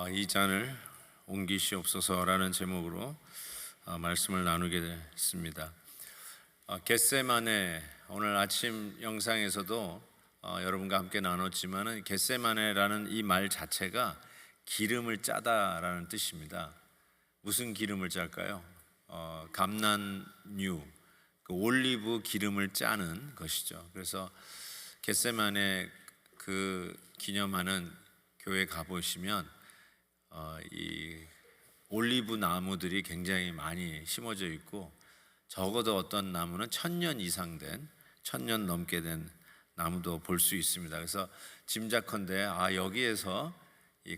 이 잔을 옮기시옵소서라는 제목으로 말씀을 나누게 됐습니다. 겟세마네, 오늘 아침 영상에서도 여러분과 함께 나눴지만은 겟세마네라는 이 말 자체가 기름을 짜다라는 뜻입니다. 무슨 기름을 짤까요? 감람유, 그 올리브 기름을 짜는 것이죠. 그래서 겟세마네 그 기념하는 교회 가보시면 이 올리브 나무들이 굉장히 많이 심어져 있고, 적어도 어떤 나무는 1000년 이상 된, 1000년 넘게 된 나무도 볼 수 있습니다. 그래서 짐작컨대 여기에서 이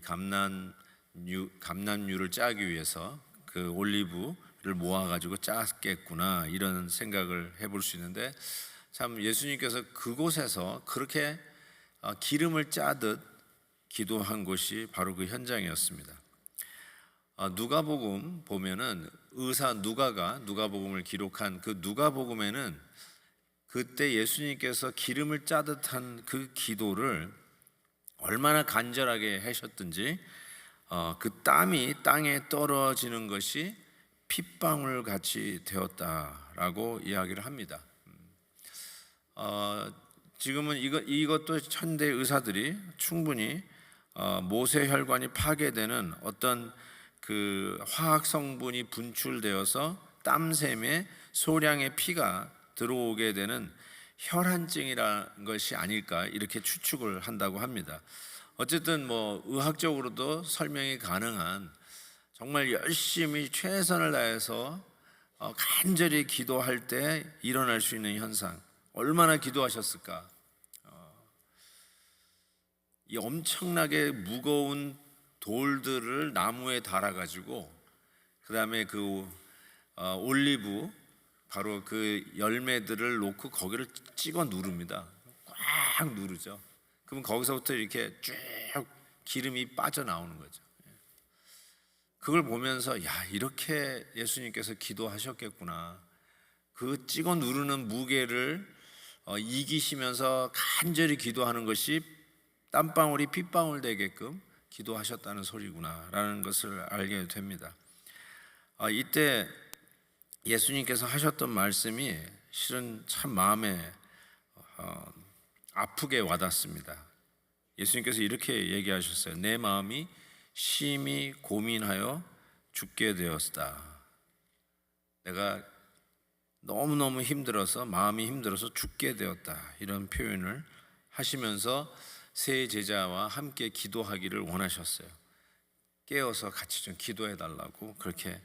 감람유를 짜기 위해서 그 올리브를 모아가지고 짰겠구나, 이런 생각을 해볼 수 있는데, 참 예수님께서 그곳에서 그렇게 기름을 짜듯 기도한 곳이 바로 그 현장이었습니다. 누가복음 보면은 의사 누가가 누가복음을 기록한 그 누가복음에는 그때 예수님께서 기름을 짜듯한 그 기도를 얼마나 간절하게 하셨든지 그 땀이 땅에 떨어지는 것이 핏방울 같이 되었다라고 이야기를 합니다. 지금은 이것도 현대 의사들이 충분히 모세혈관이 파괴되는 어떤 그 화학 성분이 분출되어서 땀샘에 소량의 피가 들어오게 되는 혈한증이라는 것이 아닐까, 이렇게 추측을 한다고 합니다. 어쨌든 의학적으로도 설명이 가능한, 정말 열심히 최선을 다해서 간절히 기도할 때 일어날 수 있는 현상, 얼마나 기도하셨을까. 이 엄청나게 무거운 돌들을 나무에 달아가지고, 그 다음에 그 올리브, 바로 그 열매들을 놓고 거기를 찍어 누릅니다. 꽉 누르죠. 그러면 거기서부터 이렇게 쭉 기름이 빠져나오는 거죠. 그걸 보면서 이렇게 예수님께서 기도하셨겠구나. 그 찍어 누르는 무게를 이기시면서 간절히 기도하는 것이 땀방울이 핏방울 되게끔 기도하셨다는 소리구나 라는 것을 알게 됩니다. 이때 예수님께서 하셨던 말씀이 실은 참 마음에 아프게 와닿습니다. 예수님께서 이렇게 얘기하셨어요. 내 마음이 심히 고민하여 죽게 되었다. 내가 너무너무 힘들어서, 마음이 힘들어서 죽게 되었다, 이런 표현을 하시면서 세 제자와 함께 기도하기를 원하셨어요. 깨어서 같이 좀 기도해 달라고 그렇게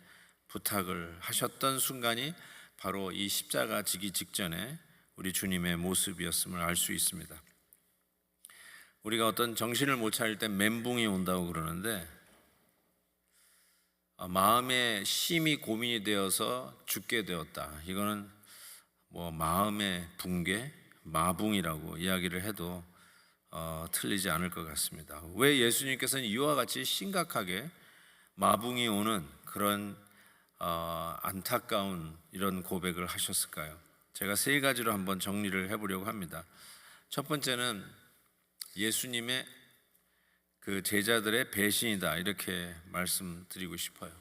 부탁을 하셨던 순간이 바로 이 십자가 지기 직전에 우리 주님의 모습이었음을 알 수 있습니다. 우리가 어떤 정신을 못 차릴 때 멘붕이 온다고 그러는데, 마음에 심히 고민이 되어서 죽게 되었다, 이거는 마음의 붕괴, 마붕이라고 이야기를 해도 틀리지 않을 것 같습니다. 왜 예수님께서는 이와 같이 심각하게 마붕이 오는 그런 안타까운 이런 고백을 하셨을까요? 제가 세 가지로 한번 정리를 해보려고 합니다. 첫 번째는 예수님의 그 제자들의 배신이다, 이렇게 말씀드리고 싶어요.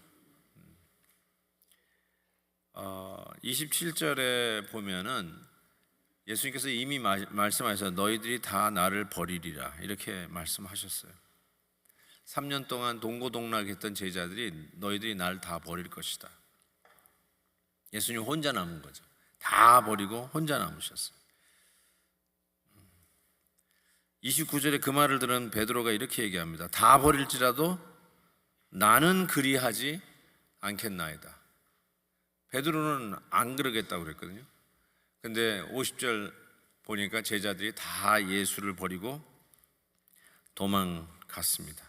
27절에 보면은 예수님께서 이미 말씀하셔서 너희들이 다 나를 버리리라, 이렇게 말씀하셨어요. 3년 동안 동고동락했던 제자들이 너희들이 나를 다 버릴 것이다. 예수님 혼자 남은 거죠. 다 버리고 혼자 남으셨어요. 29절에 그 말을 들은 베드로가 이렇게 얘기합니다. 다 버릴지라도 나는 그리하지 않겠나이다. 베드로는 안 그러겠다고 그랬거든요. 근데 50절 보니까 제자들이 다 예수를 버리고 도망갔습니다.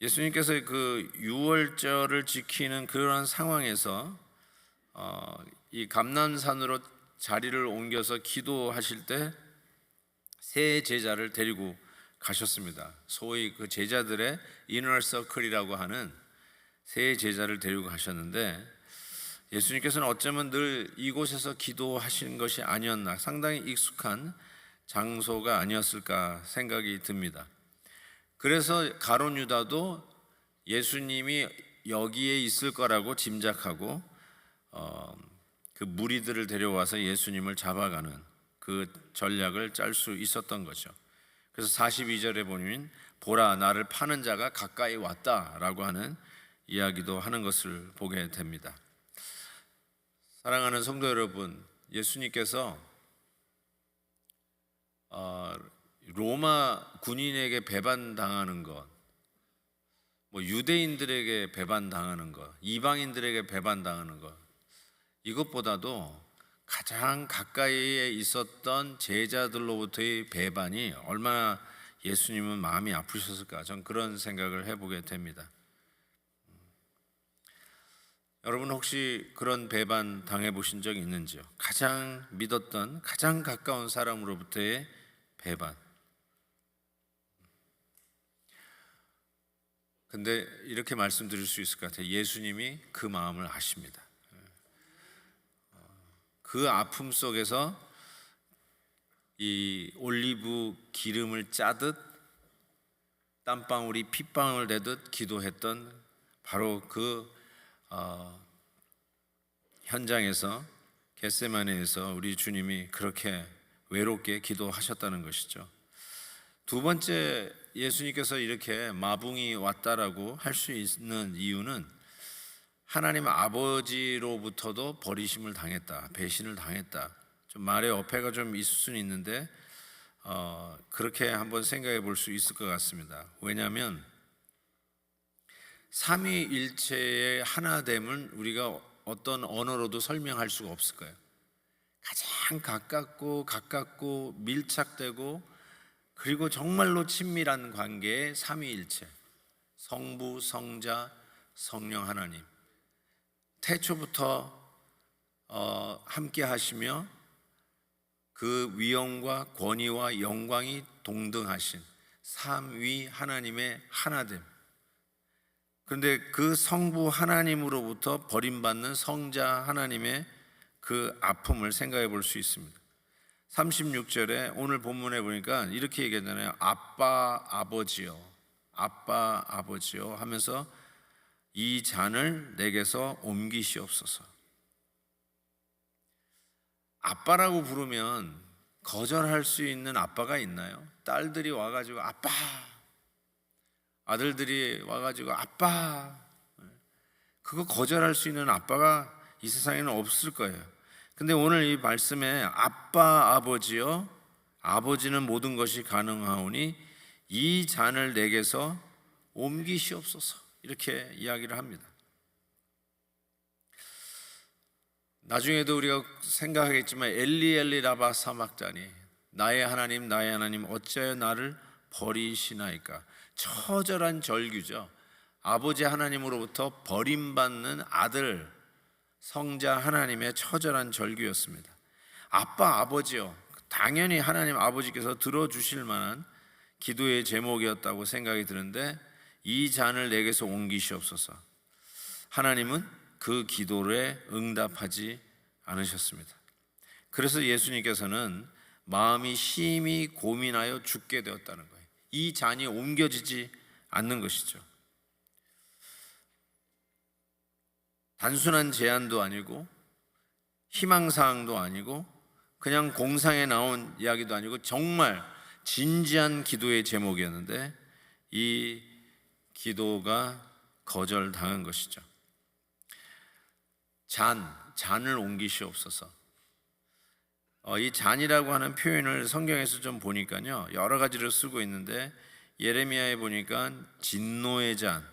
예수님께서 그 유월절을 지키는 그런 상황에서 이 감람산으로 자리를 옮겨서 기도하실 때 세 제자를 데리고 가셨습니다. 소위 그 제자들의 이너 서클이라고 하는 세 제자를 데리고 가셨는데, 예수님께서는 어쩌면 늘 이곳에서 기도하신 것이 아니었나, 상당히 익숙한 장소가 아니었을까 생각이 듭니다. 그래서 가룟 유다도 예수님이 여기에 있을 거라고 짐작하고 그 무리들을 데려와서 예수님을 잡아가는 그 전략을 짤 수 있었던 거죠. 그래서 42절에 보면 보라 나를 파는 자가 가까이 왔다라고 하는 이야기도 하는 것을 보게 됩니다. 사랑하는 성도 여러분, 예수님께서 로마 군인에게 배반당하는 것, 유대인들에게 배반당하는 것, 이방인들에게 배반당하는 것, 이것보다도 가장 가까이에 있었던 제자들로부터의 배반이 얼마나 예수님은 마음이 아프셨을까, 전 그런 생각을 해보게 됩니다. 여러분 혹시 그런 배반 당해보신 적 있는지요? 가장 믿었던 가장 가까운 사람으로부터의 배반. 근데 이렇게 말씀드릴 수 있을 것 같아요. 예수님이 그 마음을 아십니다. 그 아픔 속에서 이 올리브 기름을 짜듯 땀방울이 핏방울 되듯 기도했던 바로 그 현장에서 겟세마네에서 우리 주님이 그렇게 외롭게 기도하셨다는 것이죠. 두 번째, 예수님께서 이렇게 마붕이 왔다라고 할 수 있는 이유는 하나님 아버지로부터도 버리심을 당했다, 배신을 당했다. 좀 말의 어폐가 좀 있을 수는 있는데 그렇게 한번 생각해 볼 수 있을 것 같습니다. 왜냐하면 삼위일체의 하나됨을 우리가 어떤 언어로도 설명할 수가 없을 거예요. 가장 가깝고 밀착되고 그리고 정말로 친밀한 관계의 삼위일체, 성부, 성자, 성령 하나님, 태초부터 함께 하시며 그 위엄과 권위와 영광이 동등하신 삼위 하나님의 하나됨. 그런데 그 성부 하나님으로부터 버림받는 성자 하나님의 그 아픔을 생각해 볼 수 있습니다. 36절에 오늘 본문에 보니까 이렇게 얘기하잖아요. 아빠 아버지요, 아빠 아버지요 하면서 이 잔을 내게서 옮기시옵소서. 아빠라고 부르면 거절할 수 있는 아빠가 있나요? 딸들이 와가지고 아빠, 아들들이 와가지고 아빠, 그거 거절할 수 있는 아빠가 이 세상에는 없을 거예요. 근데 오늘 이 말씀에 아빠 아버지요, 아버지는 모든 것이 가능하오니 이 잔을 내게서 옮기시옵소서, 이렇게 이야기를 합니다. 나중에도 우리가 생각하겠지만 엘리 라바 사막자니, 나의 하나님 어찌하여 나를 버리시나이까. 처절한 절규죠. 아버지 하나님으로부터 버림받는 아들 성자 하나님의 처절한 절규였습니다. 아빠 아버지요, 당연히 하나님 아버지께서 들어주실 만한 기도의 제목이었다고 생각이 드는데 이 잔을 내게서 옮기시옵소서. 하나님은 그 기도에 응답하지 않으셨습니다. 그래서 예수님께서는 마음이 심히 고민하여 죽게 되었다는 거예요. 이 잔이 옮겨지지 않는 것이죠. 단순한 제안도 아니고 희망사항도 아니고 그냥 공상에 나온 이야기도 아니고 정말 진지한 기도의 제목이었는데 이 기도가 거절당한 것이죠. 잔을 옮기시옵소서. 이 잔이라고 하는 표현을 성경에서 좀 보니까요, 여러 가지로 쓰고 있는데 예레미야에 보니까 진노의 잔,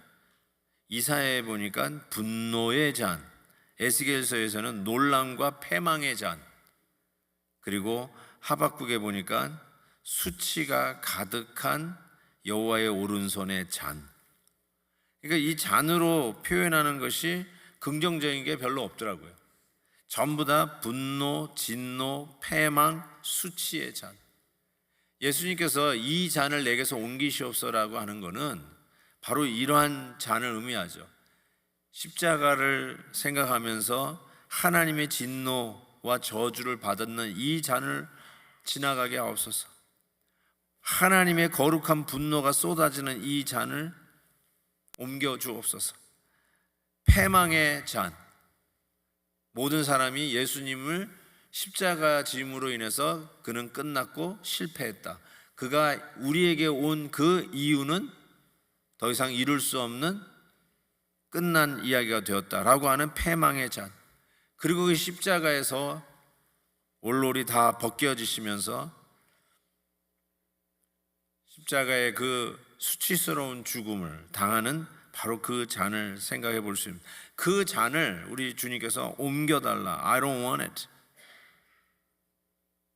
이사야에 보니까 분노의 잔, 에스겔서에서는 논란과 패망의 잔, 그리고 하박국에 보니까 수치가 가득한 여호와의 오른손의 잔. 그러니까 이 잔으로 표현하는 것이 긍정적인 게 별로 없더라고요. 전부 다 분노, 진노, 패망, 수치의 잔. 예수님께서 이 잔을 내게서 옮기시옵소서라고 하는 것은 바로 이러한 잔을 의미하죠. 십자가를 생각하면서 하나님의 진노와 저주를 받았는 이 잔을 지나가게 하옵소서. 하나님의 거룩한 분노가 쏟아지는 이 잔을 옮겨 주옵소서. 패망의 잔. 모든 사람이 예수님을 십자가 짐으로 인해서 그는 끝났고 실패했다. 그가 우리에게 온 그 이유는 더 이상 이룰 수 없는 끝난 이야기가 되었다라고 하는 패망의 잔. 그리고 그 십자가에서 올롤이 다 벗겨지시면서 십자가의 그 수치스러운 죽음을 당하는 바로 그 잔을 생각해 볼 수 있습니다. 그 잔을 우리 주님께서 옮겨달라. I don't want it.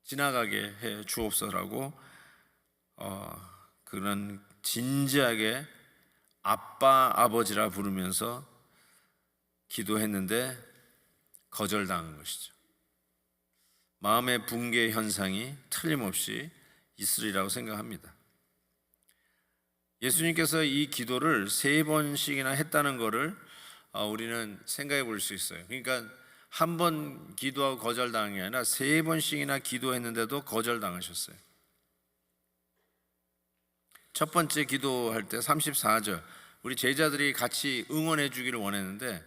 지나가게 해 주옵소서라고 그런 진지하게 아빠 아버지라 부르면서 기도했는데 거절당한 것이죠. 마음의 붕괴 현상이 틀림없이 있으리라고 생각합니다. 예수님께서 이 기도를 3번씩이나 했다는 것을 우리는 생각해 볼 수 있어요. 그러니까 한 번 기도하고 거절당한 게 아니라 3번씩이나 기도했는데도 거절당하셨어요. 첫 번째 기도할 때 34절, 우리 제자들이 같이 응원해 주기를 원했는데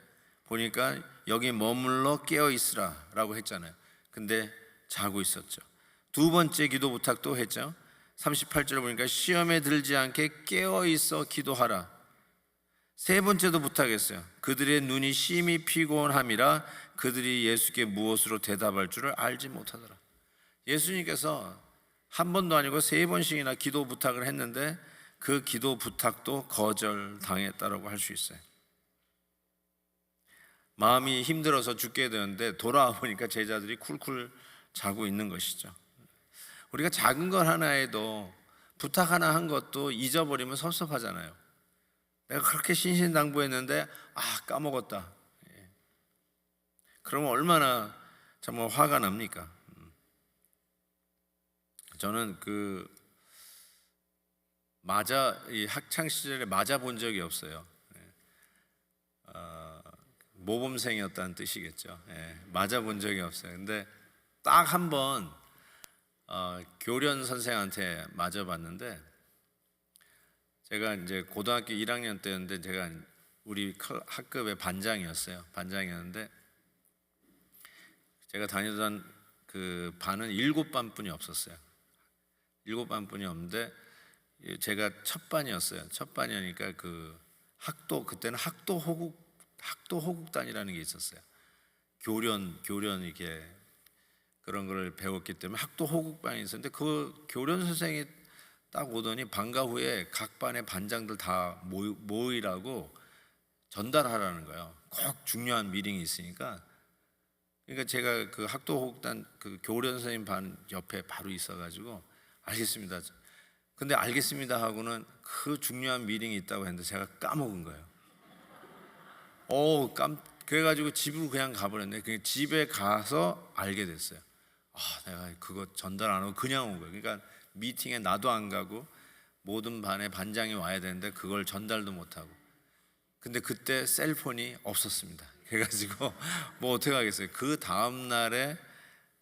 보니까 여기 머물러 깨어 있으라 라고 했잖아요. 근데 자고 있었죠. 두 번째 기도 부탁도 했죠. 38절을 보니까 시험에 들지 않게 깨어 있어 기도하라. 세 번째도 부탁했어요. 그들의 눈이 심히 피곤함이라 그들이 예수께 무엇으로 대답할 줄을 알지 못하더라. 예수님께서 한 번도 아니고 3번씩이나 기도 부탁을 했는데 그 기도 부탁도 거절당했다라고 할 수 있어요. 마음이 힘들어서 죽게 되는데 돌아와 보니까 제자들이 쿨쿨 자고 있는 것이죠. 우리가 작은 것 하나에도 부탁 하나 한 것도 잊어버리면 섭섭하잖아요. 내가 그렇게 신신당부했는데 까먹었다. 그러면 얼마나 정말 화가 납니까? 저는 이 학창 시절에 맞아 본 적이 없어요. 모범생이었다는 뜻이겠죠. 맞아 본 적이 없어요. 근데 딱 한 번 교련 선생한테 맞아봤는데, 제가 이제 고등학교 1학년 때였는데 제가 우리 학급의 반장이었어요. 반장이었는데 제가 다니던 그 반은 7반뿐이 없었어요. 7반뿐이 없는데 제가 첫 반이었어요. 첫 반이니까 그때는 학도 호국단이라는 게 있었어요. 교련 이렇게 그런 걸 배웠기 때문에 학도 호국반이 있었는데 그 교련 선생이 딱 오더니 방과 후에 각 반의 반장들 다 모이라고 전달하라는 거예요. 꼭 중요한 미팅이 있으니까. 그러니까 제가 그 학도 호국단 그 교련 선생님 반 옆에 바로 있어가지고 알겠습니다. 근데 알겠습니다 하고는 그 중요한 미팅이 있다고 했는데 제가 까먹은 거예요. 그래가지고 집으로 그냥 가버렸네. 그냥 집에 가서 알게 됐어요. 내가 그거 전달 안 하고 그냥 온 거예요. 그러니까 미팅에 나도 안 가고 모든 반의 반장이 와야 되는데 그걸 전달도 못 하고. 근데 그때 셀폰이 없었습니다. 그래가지고 뭐 어떻게 하겠어요. 그 다음 날에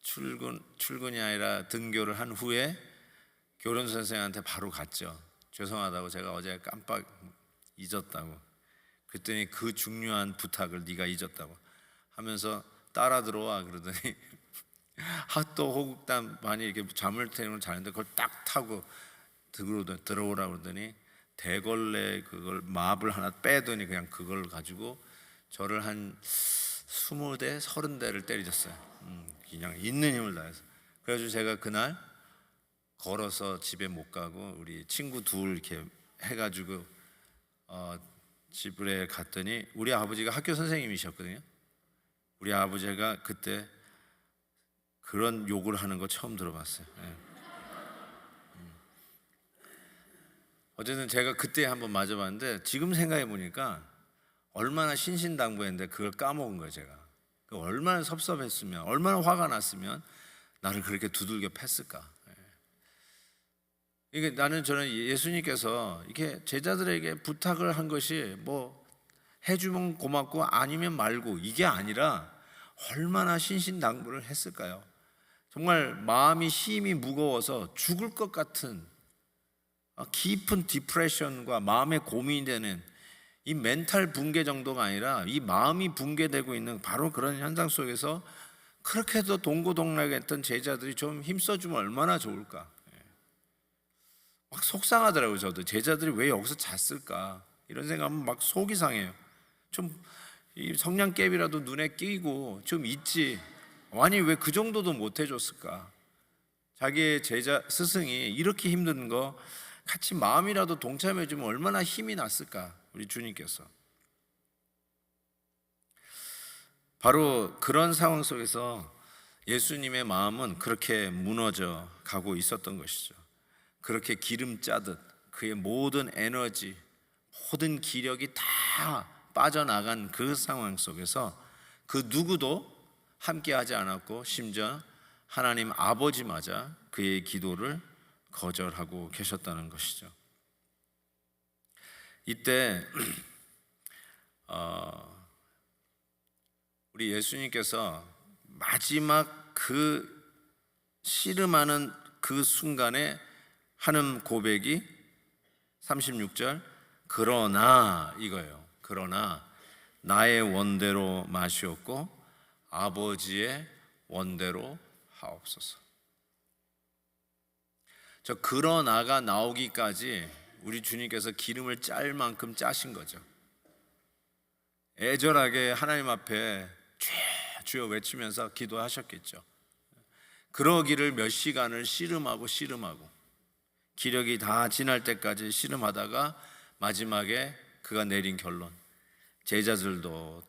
출근이 아니라 등교를 한 후에 교련 선생한테 바로 갔죠. 죄송하다고, 제가 어제 깜빡 잊었다고. 그랬더니 그 중요한 부탁을 네가 잊었다고 하면서 따라 들어와 그러더니 핫도 호국단 반이 이렇게 잠을 태우는 자는데 그걸 딱 타고 들어오라 그러더니 대걸레 그걸 마블 하나 빼더니 그냥 그걸 가지고 저를 한 20대 30대를 때리셨어요. 그냥 있는 힘을 다해서. 그래가지고 제가 그날 걸어서 집에 못 가고 우리 친구 둘 이렇게 해가지고 집에 갔더니 우리 아버지가 학교 선생님이셨거든요. 우리 아버지가 그때 그런 욕을 하는 거 처음 들어봤어요. 어쨌든 제가 그때 한번 맞아봤는데 지금 생각해 보니까 얼마나 신신당부했는데 그걸 까먹은 거예요. 제가 얼마나 섭섭했으면, 얼마나 화가 났으면 나를 그렇게 두들겨 팼을까. 이게 저는 예수님께서 이렇게 제자들에게 부탁을 한 것이 뭐 해주면 고맙고 아니면 말고 이게 아니라 얼마나 신신당부를 했을까요? 정말 마음이 심히 무거워서 죽을 것 같은 깊은 디프레션과 마음의 고민이 되는 이 멘탈 붕괴 정도가 아니라 이 마음이 붕괴되고 있는 바로 그런 현상 속에서 그렇게도 동고동락했던 제자들이 좀 힘써주면 얼마나 좋을까. 막 속상하더라고요. 저도 제자들이 왜 여기서 잤을까 이런 생각하면 막 속이 상해요. 좀 이 성냥개비라도 눈에 끼고 좀 있지, 아니 왜 그 정도도 못 해줬을까. 자기의 제자 스승이 이렇게 힘든 거 같이 마음이라도 동참해주면 얼마나 힘이 났을까. 우리 주님께서 바로 그런 상황 속에서 예수님의 마음은 그렇게 무너져 가고 있었던 것이죠. 그렇게 기름 짜듯 그의 모든 에너지, 모든 기력이 다 빠져나간 그 상황 속에서 그 누구도 함께하지 않았고 심지어 하나님 아버지마저 그의 기도를 거절하고 계셨다는 것이죠. 이때 우리 예수님께서 마지막 그 씨름하는 그 순간에 하는 고백이 36절 그러나 이거예요. 그러나 나의 원대로 마시옵고 아버지의 원대로 하옵소서. 저 그러나가 나오기까지 우리 주님께서 기름을 짤 만큼 짜신 거죠. 애절하게 하나님 앞에 주여 외치면서 기도하셨겠죠. 그러기를 몇 시간을 씨름하고 기력이 다 지날 때까지 씨름하다가 마지막에 그가 내린 결론, 제자들도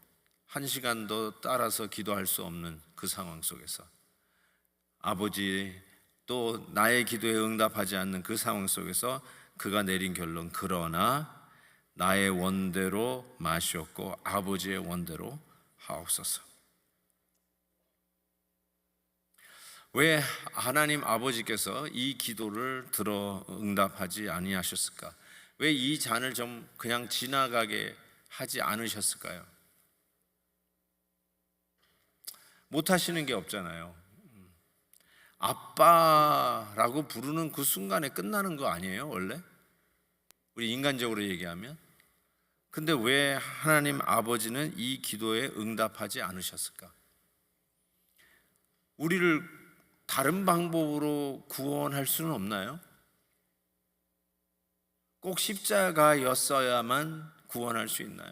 한 시간도 따라서 기도할 수 없는 그 상황 속에서 아버지 또 나의 기도에 응답하지 않는 그 상황 속에서 그가 내린 결론 그러나 나의 원대로 마시옵고 아버지의 원대로 하옵소서. 왜 하나님 아버지께서 이 기도를 들어 응답하지 아니하셨을까? 왜 이 잔을 좀 그냥 지나가게 하지 않으셨을까요? 못하시는 게 없잖아요. 아빠라고 부르는 그 순간에 끝나는 거 아니에요, 원래? 우리 인간적으로 얘기하면. 근데 왜 하나님 아버지는 이 기도에 응답하지 않으셨을까? 우리를 다른 방법으로 구원할 수는 없나요? 꼭 십자가였어야만 구원할 수 있나요?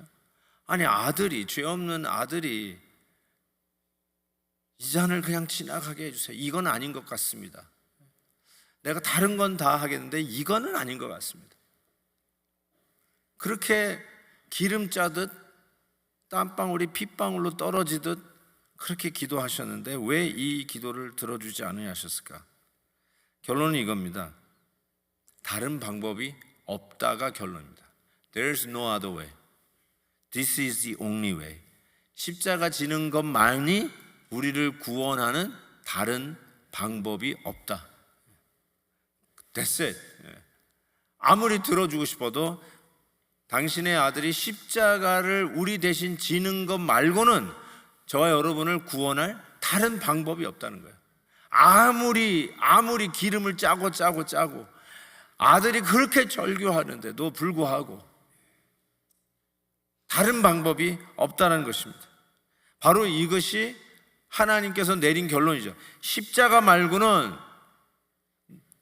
아니 죄 없는 아들이 이 잔을 그냥 지나가게 해주세요. 이건 아닌 것 같습니다. 내가 다른 건 다 하겠는데 이거는 아닌 것 같습니다. 그렇게 기름 짜듯 땀방울이 핏방울로 떨어지듯 그렇게 기도하셨는데 왜 이 기도를 들어주지 않으셨을까? 결론은 이겁니다. 다른 방법이 없다가 결론입니다. There's no other way. This is the only way. 십자가 지는 것만이 우리를 구원하는 다른 방법이 없다. That's it. 아무리 들어주고 싶어도 당신의 아들이 십자가를 우리 대신 지는 것 말고는 저와 여러분을 구원할 다른 방법이 없다는 거예요. 아무리 기름을 짜고 아들이 그렇게 절규하는데도 불구하고 다른 방법이 없다는 것입니다. 바로 이것이 하나님께서 내린 결론이죠. 십자가 말고는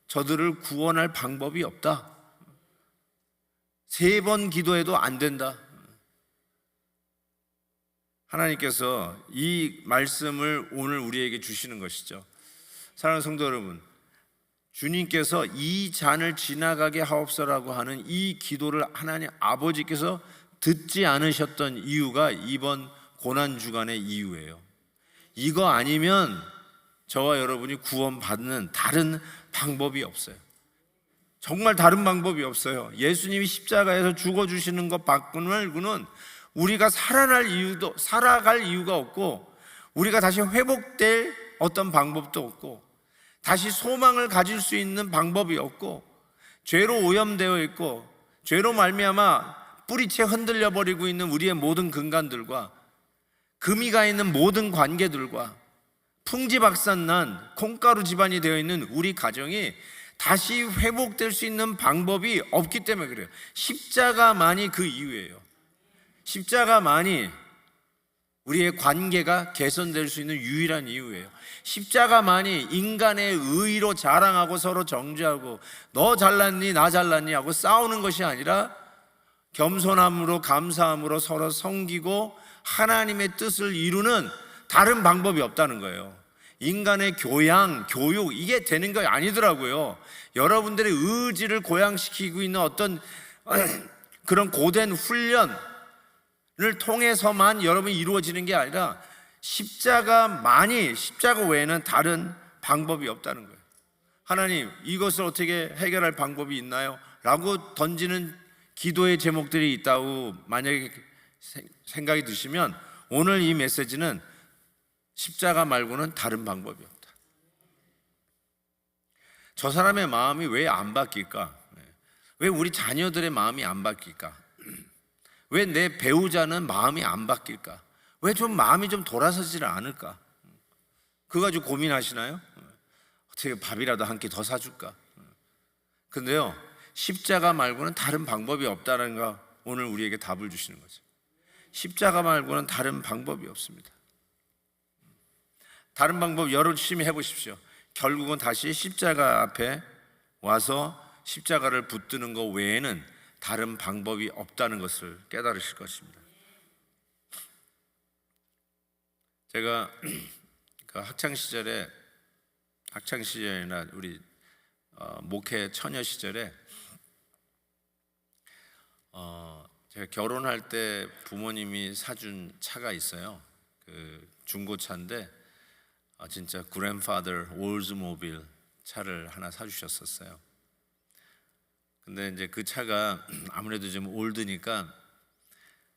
저들을 구원할 방법이 없다. 3번 기도해도 안 된다. 하나님께서 이 말씀을 오늘 우리에게 주시는 것이죠. 사랑하는 성도 여러분, 주님께서 이 잔을 지나가게 하옵소서라고 하는 이 기도를 하나님 아버지께서 듣지 않으셨던 이유가 이번 고난주간의 이유예요. 이거 아니면 저와 여러분이 구원받는 다른 방법이 없어요. 정말 다른 방법이 없어요. 예수님이 십자가에서 죽어주시는 것 말고는 우리가 살아갈 이유가 없고, 우리가 다시 회복될 어떤 방법도 없고, 다시 소망을 가질 수 있는 방법이 없고, 죄로 오염되어 있고, 죄로 말미암아 뿌리채 흔들려 버리고 있는 우리의 모든 근간들과 금이 가 있는 모든 관계들과 풍지박산난 콩가루 집안이 되어 있는 우리 가정이 다시 회복될 수 있는 방법이 없기 때문에 그래요. 십자가만이 그 이유예요. 십자가만이 우리의 관계가 개선될 수 있는 유일한 이유예요. 십자가만이 인간의 의로 자랑하고 서로 정죄하고 너 잘났니 나 잘났니 하고 싸우는 것이 아니라 겸손함으로 감사함으로 서로 섬기고 하나님의 뜻을 이루는 다른 방법이 없다는 거예요. 인간의 교양, 교육 이게 되는 거 아니더라고요. 여러분들의 의지를 고양시키고 있는 어떤 그런 고된 훈련을 통해서만 여러분이 이루어지는 게 아니라 십자가 외에는 다른 방법이 없다는 거예요. 하나님, 이것을 어떻게 해결할 방법이 있나요? 라고 던지는 기도의 제목들이 있다고 만약에 생각이 드시면 오늘 이 메시지는 십자가 말고는 다른 방법이 없다. 저 사람의 마음이 왜 안 바뀔까? 왜 우리 자녀들의 마음이 안 바뀔까? 왜 내 배우자는 마음이 안 바뀔까? 왜 좀 마음이 좀 돌아서지를 않을까? 그거 가지고 고민하시나요? 어떻게 밥이라도 한 끼 더 사줄까? 근데요, 십자가 말고는 다른 방법이 없다는 거 오늘 우리에게 답을 주시는 거죠. 십자가 말고는 다른 방법이 없습니다. 다른 방법 열심히 해보십시오. 결국은 다시 십자가 앞에 와서 십자가를 붙드는 것 외에는 다른 방법이 없다는 것을 깨달으실 것입니다. 제가 그 학창시절이나 우리 목회 처녀 시절에 제가 결혼할 때 부모님이 사준 차가 있어요. 그 중고차인데 진짜 grandfather 올즈모빌 차를 하나 사주셨었어요. 근데 이제 그 차가 아무래도 좀 올드니까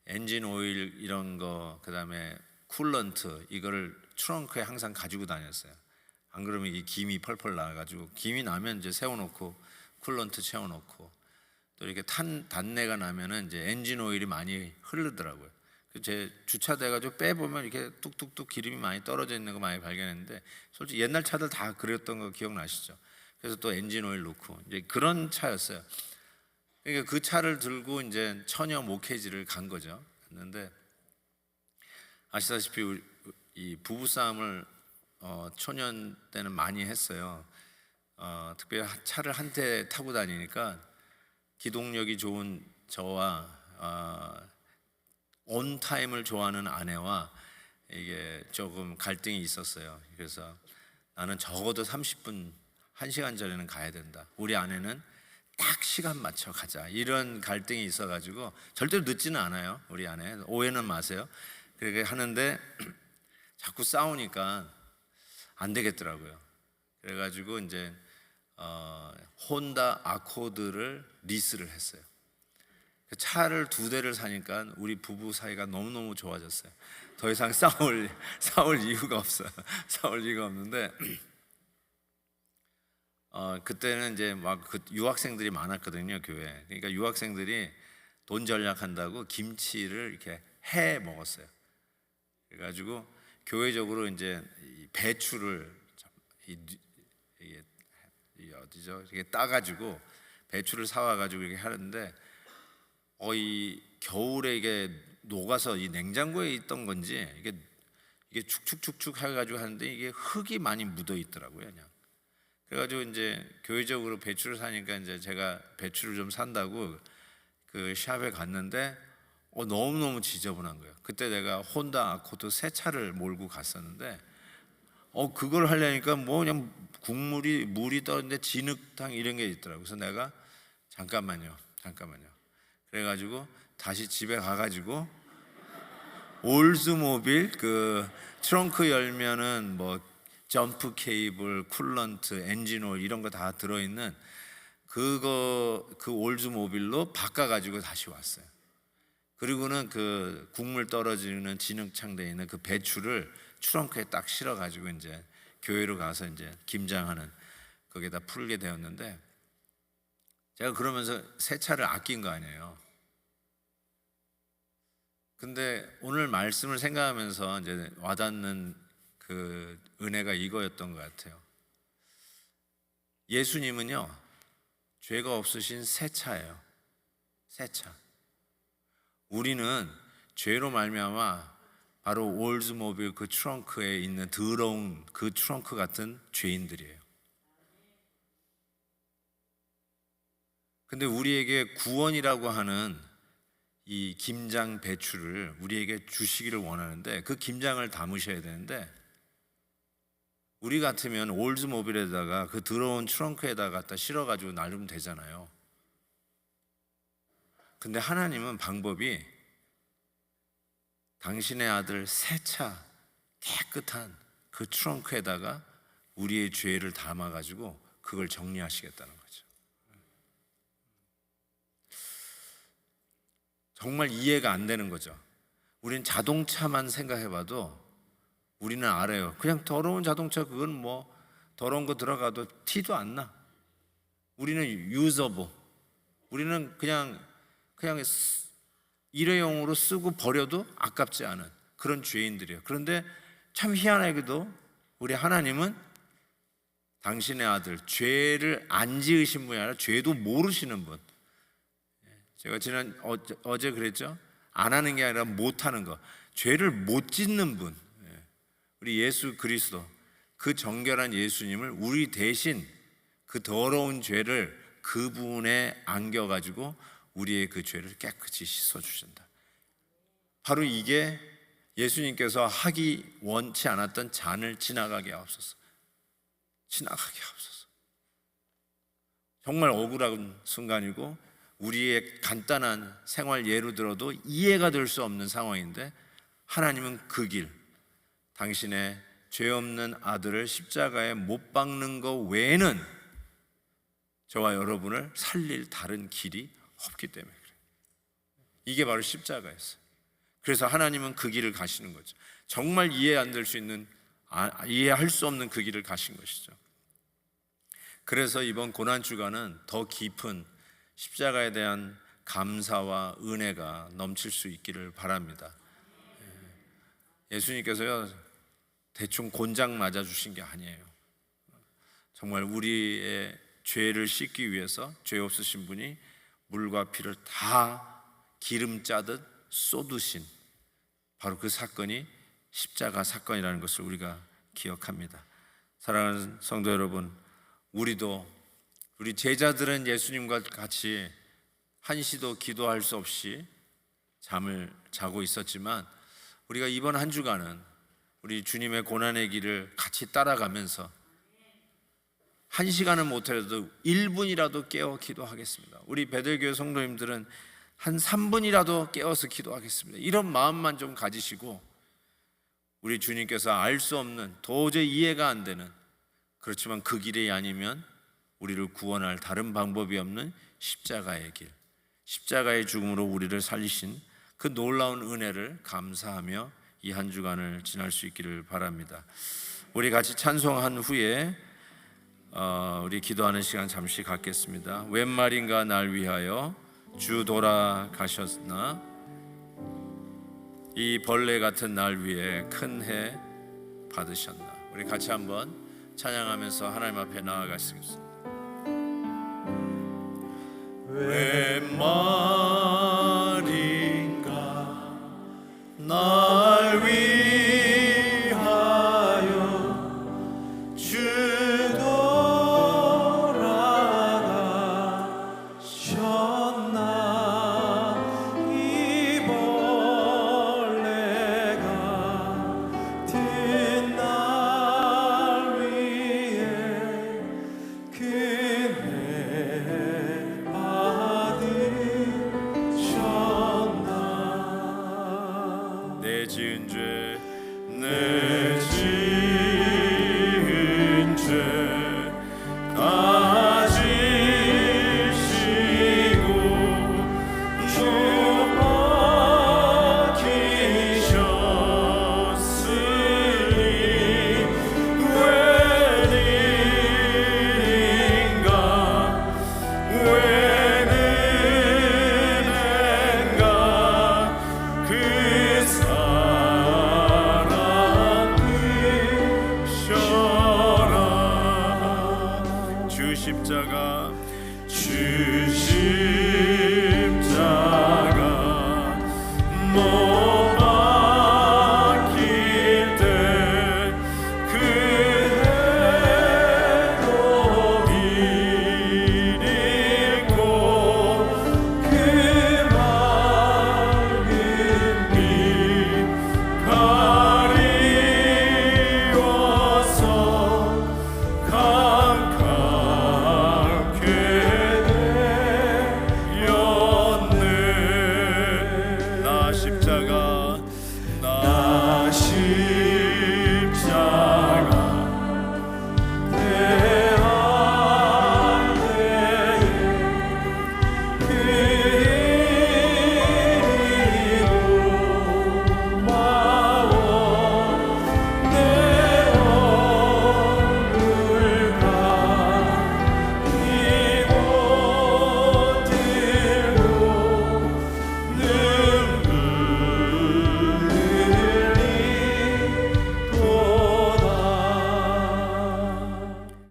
엔진 오일 이런 거, 그 다음에 쿨런트 이거를 트렁크에 항상 가지고 다녔어요. 안 그러면 이 김이 펄펄 나가지고 김이 나면 이제 세워놓고 쿨런트 채워놓고 또 이렇게 단내가 나면은 이제 엔진 오일이 많이 흐르더라고요. 제 주차돼가지고 빼보면 이렇게 뚝뚝뚝 기름이 많이 떨어져 있는 거 많이 발견했는데 솔직히 옛날 차들 다 그랬던 거 기억나시죠? 그래서 또 엔진 오일 넣고 이제 그런 차였어요. 그러니까 그 차를 들고 이제 처녀 목회지를 간 거죠. 갔는데 아시다시피 이 부부싸움을 초년 때는 많이 했어요. 특별히 차를 한 대 타고 다니니까 기동력이 좋은 저와 온타임을 좋아하는 아내와 이게 조금 갈등이 있었어요. 그래서 나는 적어도 30분, 1시간 전에는 가야 된다. 우리 아내는 딱 시간 맞춰 가자. 이런 갈등이 있어가지고 절대로 늦지는 않아요. 우리 아내 오해는 마세요. 그렇게 하는데 자꾸 싸우니까 안 되겠더라고요. 그래가지고 이제 혼다 아코드를 리스를 했어요. 차를 2대를 사니까 우리 부부 사이가 너무너무 좋아졌어요. 더 이상 싸울 이유가 없어요. 싸울 이유가 없는데 그때는 이제 막 유학생들이 많았거든요, 교회에. 그러니까 유학생들이 돈 절약한다고 김치를 이렇게 해 먹었어요. 그래가지고 교회적으로 이제 배추를 어디죠? 이렇게 따가지고 배추를 사와가지고 이렇게 하는데 이 겨울에 이게 녹아서 이 냉장고에 있던 건지 이게 축축축축 해가지고 하는데 이게 흙이 많이 묻어 있더라고요, 그냥. 그래가지고 이제 교회적으로 배추를 사니까 이제 제가 배추를 좀 산다고 그 샵에 갔는데 너무너무 지저분한 거예요. 그때 내가 혼다 아코드 새 차를 몰고 갔었는데 그걸 하려니까 뭐 그냥 물이 떠는데 진흙탕 이런 게 있더라고요. 그래서 내가 잠깐만요. 그래가지고 다시 집에 가가지고 올즈모빌 그 트렁크 열면은 뭐 점프 케이블, 쿨런트, 엔진 오일 이런 거 다 들어있는 그 올즈모빌로 바꿔가지고 다시 왔어요. 그리고는 그 국물 떨어지는 진흙창 돼 있는 그 배추를 트렁크에 딱 실어가지고 이제 교회로 가서 이제 김장하는 거기에다 풀게 되었는데 제가 그러면서 새 차를 아낀 거 아니에요. 근데 오늘 말씀을 생각하면서 이제 와닿는 그 은혜가 이거였던 것 같아요. 예수님은요, 죄가 없으신 새 차예요. 새 차. 우리는 죄로 말미암아 바로 올즈모빌 그 트렁크에 있는 더러운 그 트렁크 같은 죄인들이에요. 근데 우리에게 구원이라고 하는 이 김장 배추를 우리에게 주시기를 원하는데, 그 김장을 담으셔야 되는데, 우리 같으면 올즈모빌에다가 그 더러운 트렁크에다 갖다 실어가지고 나르면 되잖아요. 근데 하나님은 방법이 당신의 아들 새 차 깨끗한 그 트렁크에다가 우리의 죄를 담아가지고 그걸 정리하시겠다는 거죠. 정말 이해가 안 되는 거죠. 우리는 자동차만 생각해봐도 우리는 알아요. 그냥 더러운 자동차, 그건 뭐 더러운 거 들어가도 티도 안 나. 우리는 유저보, 우리는 그냥 일회용으로 쓰고 버려도 아깝지 않은 그런 죄인들이에요. 그런데 참 희한하게도 우리 하나님은 당신의 아들, 죄를 안 지으신 분이 아니라 죄도 모르시는 분. 제가 어제 그랬죠? 안 하는 게 아니라 못 하는 거, 죄를 못 짓는 분, 우리 예수 그리스도, 그 정결한 예수님을 우리 대신 그 더러운 죄를 그분에 안겨가지고 우리의 그 죄를 깨끗이 씻어주신다. 바로 이게 예수님께서 하기 원치 않았던 잔을 지나가게 하옵소서. 지나가게 하옵소서. 정말 억울한 순간이고 우리의 간단한 생활 예로 들어도 이해가 될 수 없는 상황인데, 하나님은 그 길, 당신의 죄 없는 아들을 십자가에 못 박는 것 외에는 저와 여러분을 살릴 다른 길이 없기 때문에 그래요. 이게 바로 십자가였어요. 그래서 하나님은 그 길을 가시는 거죠. 정말 이해 안 될 수 있는, 이해할 수 없는 그 길을 가신 것이죠. 그래서 이번 고난주간은 더 깊은 십자가에 대한 감사와 은혜가 넘칠 수 있기를 바랍니다. 예수님께서요, 대충 곤장 맞아주신 게 아니에요. 정말 우리의 죄를 씻기 위해서 죄 없으신 분이 물과 피를 다 기름 짜듯 쏟으신 바로 그 사건이 십자가 사건이라는 것을 우리가 기억합니다. 사랑하는 성도 여러분, 우리 제자들은 예수님과 같이 한시도 기도할 수 없이 잠을 자고 있었지만, 우리가 이번 한 주간은 우리 주님의 고난의 길을 같이 따라가면서 1시간은 못해도 1분이라도 깨어 기도하겠습니다. 우리 베들교회 성도님들은 한 3분이라도 깨어서 기도하겠습니다. 이런 마음만 좀 가지시고, 우리 주님께서 알 수 없는, 도저히 이해가 안 되는, 그렇지만 그 길이 아니면 우리를 구원할 다른 방법이 없는 십자가의 길, 십자가의 죽음으로 우리를 살리신 그 놀라운 은혜를 감사하며 이 한 주간을 지날 수 있기를 바랍니다. 우리 같이 찬송한 후에 우리 기도하는 시간 잠시 갖겠습니다. 웬 말인가 날 위하여 주 돌아가셨나, 이 벌레 같은 날 위해 큰 해 받으셨나. 우리 같이 한번 찬양하면서 하나님 앞에 나아가시겠습니다. 웬 말